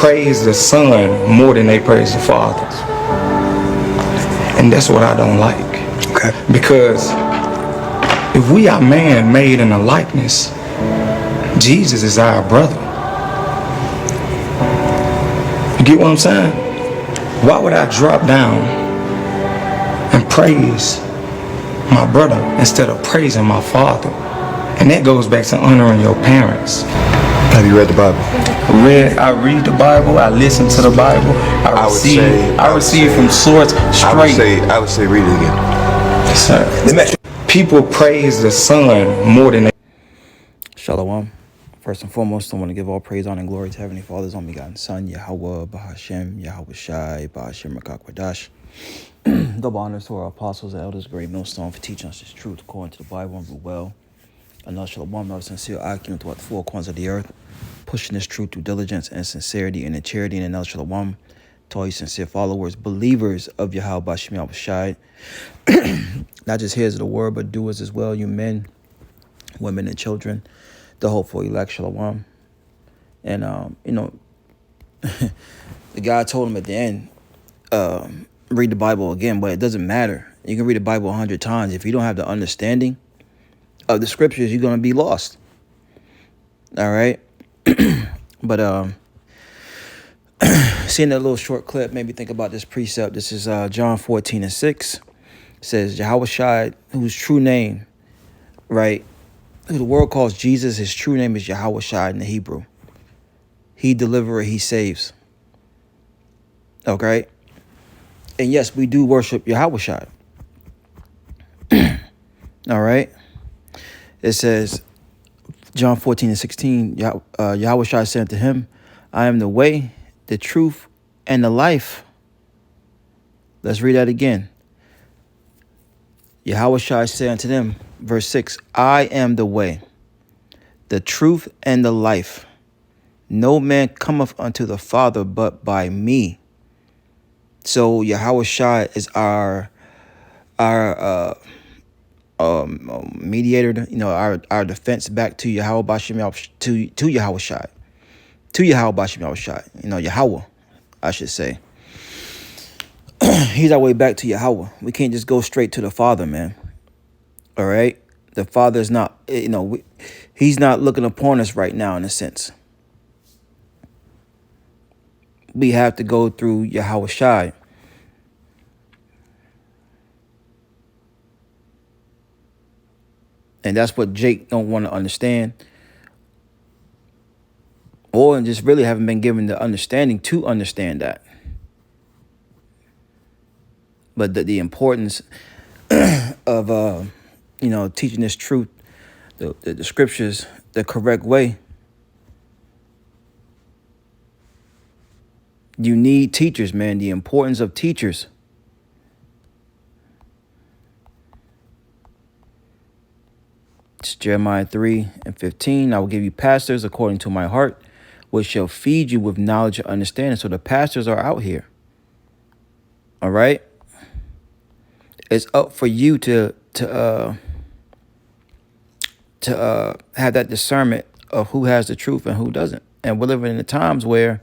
praise the Son more than they praise the Father. And that's what I don't like. Okay. Because if we are man made in a likeness, Jesus is our brother. You get what I'm saying? Why would I drop down and praise my brother instead of praising my father? And that goes back to honoring your parents. Have you read the Bible? I read the Bible. I listen to the Bible. I receive from source straight. I would say read it again. Yes, sir. People praise the Son more than they. Shalom. First and foremost, I want to give all praise, honor, and glory to Heavenly Father's only begotten Son, Yahweh, Bahashem, Yahawashi, Bahashem, Rakakwadash. Double honors to our apostles and elders, great millstone, for teaching us this truth according to the Bible and rule well. And shalom, our sincere argument throughout the four corners of the earth, pushing this truth through diligence and sincerity and in charity, and el shalom to all you sincere followers, believers of Yahweh Bashem Yahawashi, not just hearers of the word, but doers as well, you men, women, and children, the hopeful elect, shalom. And the guy told him at the end, read the Bible again, but it doesn't matter. You can read the Bible 100 times. If you don't have the understanding of the scriptures, you're going to be lost. All right. But seeing that little short clip made me think about this precept. This is John 14:6. It says, Yahawashi, whose true name, right, who the world calls Jesus, his true name is Yahawashi in the Hebrew. He deliverer, he saves. Okay. And yes, we do worship Yahawashi. All right. It says, John 14:16, Yahawashi said to him, I am the way, the truth, and the life. Let's read that again. Yahawashi said unto them, verse 6, I am the way, the truth, and the life. No man cometh unto the Father but by me. So Yahawashi is our mediator, our defense back to Yahweh Bashem, to Yahawashi, to Yahweh Bashem Yahawashi, Yahweh, I should say. He's our way back to Yahweh. We can't just go straight to the Father, man. All right, the Father is not, he's not looking upon us right now in a sense. We have to go through Yahawashi. And that's what Jake don't want to understand. Or just really haven't been given the understanding to understand that. But the importance of, teaching this truth, the scriptures, the correct way. You need teachers, man. The importance of teachers. It's Jeremiah 3:15. I will give you pastors according to my heart, which shall feed you with knowledge and understanding. So the pastors are out here. All right. It's up for you to have that discernment of who has the truth and who doesn't. And we're living in the times where,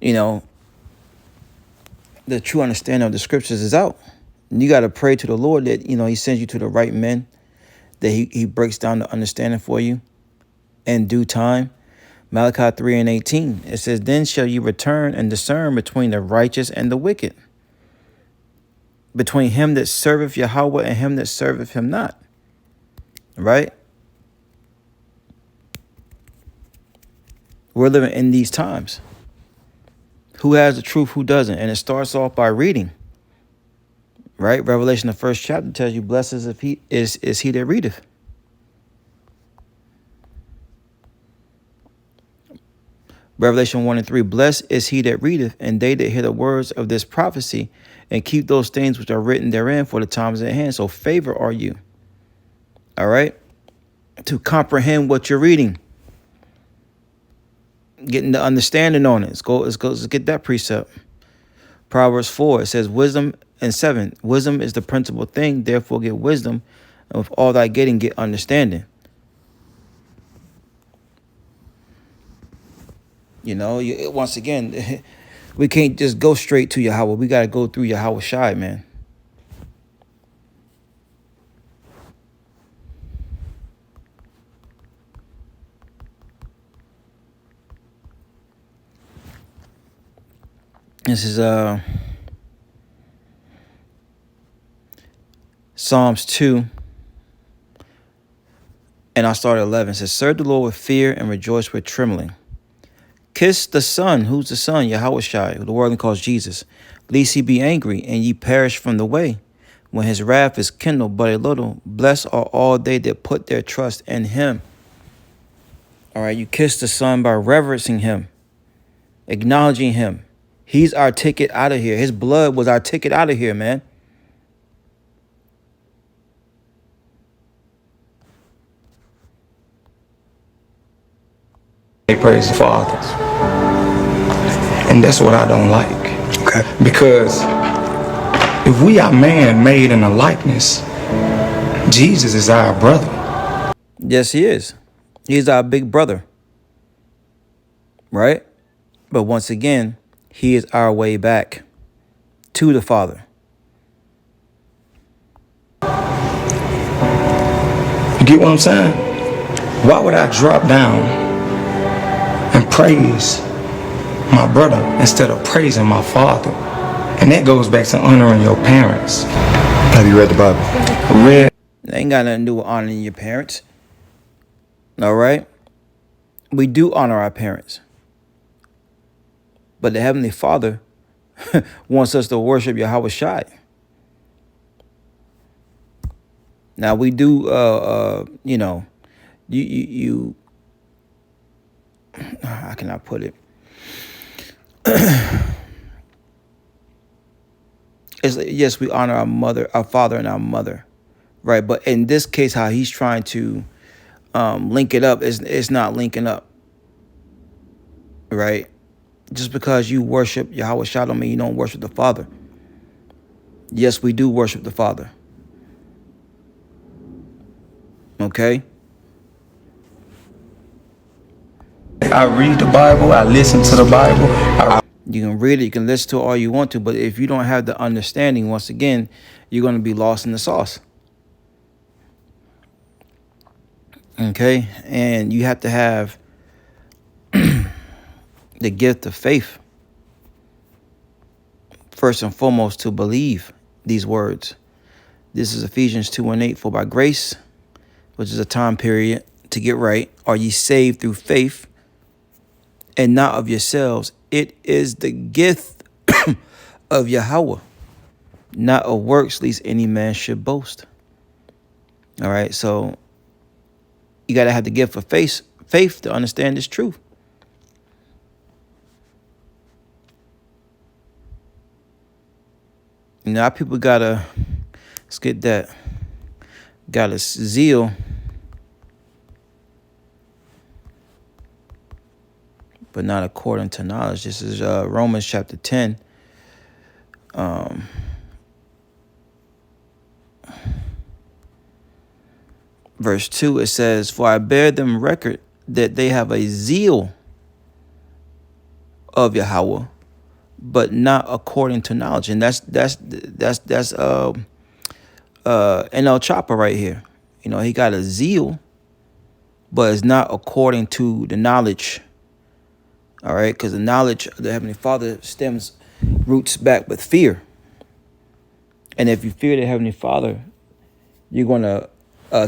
the true understanding of the scriptures is out. And you got to pray to the Lord that, he sends you to the right men, that he breaks down the understanding for you in due time. Malachi 3:18, it says, then shall you return and discern between the righteous and the wicked, between him that serveth Yahweh and him that serveth him not. Right? We're living in these times. Who has the truth, who doesn't? And it starts off by reading. Right? Revelation, the first chapter, tells you, blessed is he that readeth. Revelation 1:3, blessed is he that readeth, and they that hear the words of this prophecy, and keep those things which are written therein, for the time is at hand. So favor are you. All right? To comprehend what you're reading. Getting the understanding on it. Let's get that precept. Proverbs 4, it says, wisdom, and 7, wisdom is the principal thing, therefore get wisdom, and with all thy getting, get understanding. Once again, we can't just go straight to Yahweh. We got to go through Yahawashi, man. This is Psalms 2, and I'll start at 11. It says, serve the Lord with fear and rejoice with trembling. Kiss the Son. Who's the Son? Yahawashi, who the world calls Jesus. Lest he be angry, and ye perish from the way, when his wrath is kindled but a little. Blessed are all they that put their trust in him. All right, you kiss the Son by reverencing him, acknowledging him. He's our ticket out of here. His blood was our ticket out of here, man. They praise the Father. And that's what I don't like. Okay. Because if we are man made in a likeness, Jesus is our brother. Yes, he is. He's our big brother. Right? But once again, he is our way back to the Father. You get what I'm saying? Why would I drop down and praise my brother instead of praising my father? And that goes back to honoring your parents. Have you read the Bible? Read. That ain't got nothing to do with honoring your parents. All right? We do honor our parents. But the Heavenly Father wants us to worship Yahawashi. Now we do, how can I put it? Yes, we honor our father and our mother, right? But in this case, how he's trying to link it up it's not linking up, right? Just because you worship Yahweh don't mean you don't worship the Father. Yes, we do worship the Father. Okay? I read the Bible. I listen to the Bible. You can read it. You can listen to it all you want to. But if you don't have the understanding, once again, you're going to be lost in the sauce. Okay? And you have to have the gift of faith, first and foremost, to believe these words. This is Ephesians 2:8. For by grace, which is a time period to get right, are ye saved through faith, and not of yourselves. It is the gift of Yahweh, not of works, lest any man should boast. All right, so you got to have the gift of faith to understand this truth. Now, people let's get that, got a zeal, but not according to knowledge. This is Romans chapter 10. Verse 2, it says, for I bear them record that they have a zeal of Yahweh, but not according to knowledge. And that's NL Chopper right here. He got a zeal, but it's not according to the knowledge. All right, because the knowledge of the Heavenly Father roots back with fear. And if you fear the Heavenly Father, you're going to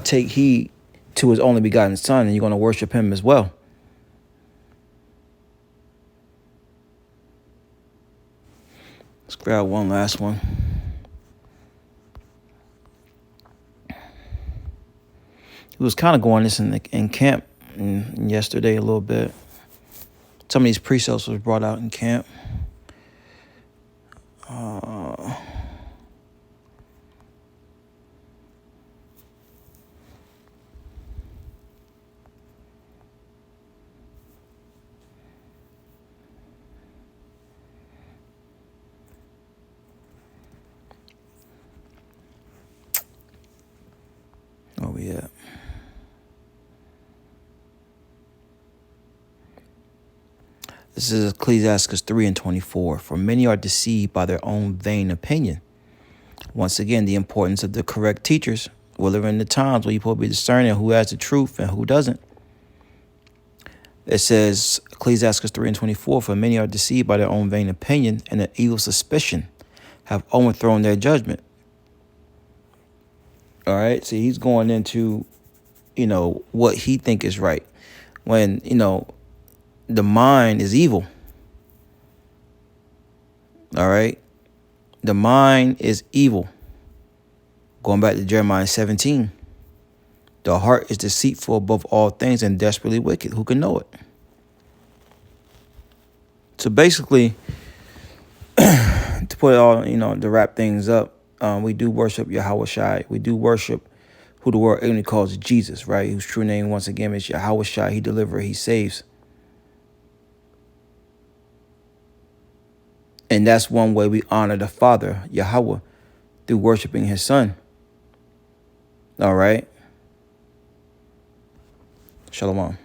take heed to his only begotten Son, and you're going to worship him as well. Let's grab one last one. He was kind of going this in camp yesterday a little bit. Some of these precepts was brought out in camp. Where we at? This is Ecclesiastes 3:24. For many are deceived by their own vain opinion. Once again, the importance of the correct teachers. We're living in the times where you're supposed to be discerning who has the truth and who doesn't. It says, Ecclesiastes 3:24, for many are deceived by their own vain opinion, and an evil suspicion have overthrown their judgment. All right. See, he's going into, what he think is right. When, the mind is evil. All right. The mind is evil. Going back to Jeremiah 17. The heart is deceitful above all things and desperately wicked. Who can know it? So basically, to put it all, to wrap things up, we do worship Yahawashi. We do worship who the world ignorantly calls Jesus, right? Whose true name, once again, is Yahawashi. He delivers, he saves. And that's one way we honor the Father, Yahweh, through worshiping his Son. All right. Shalom.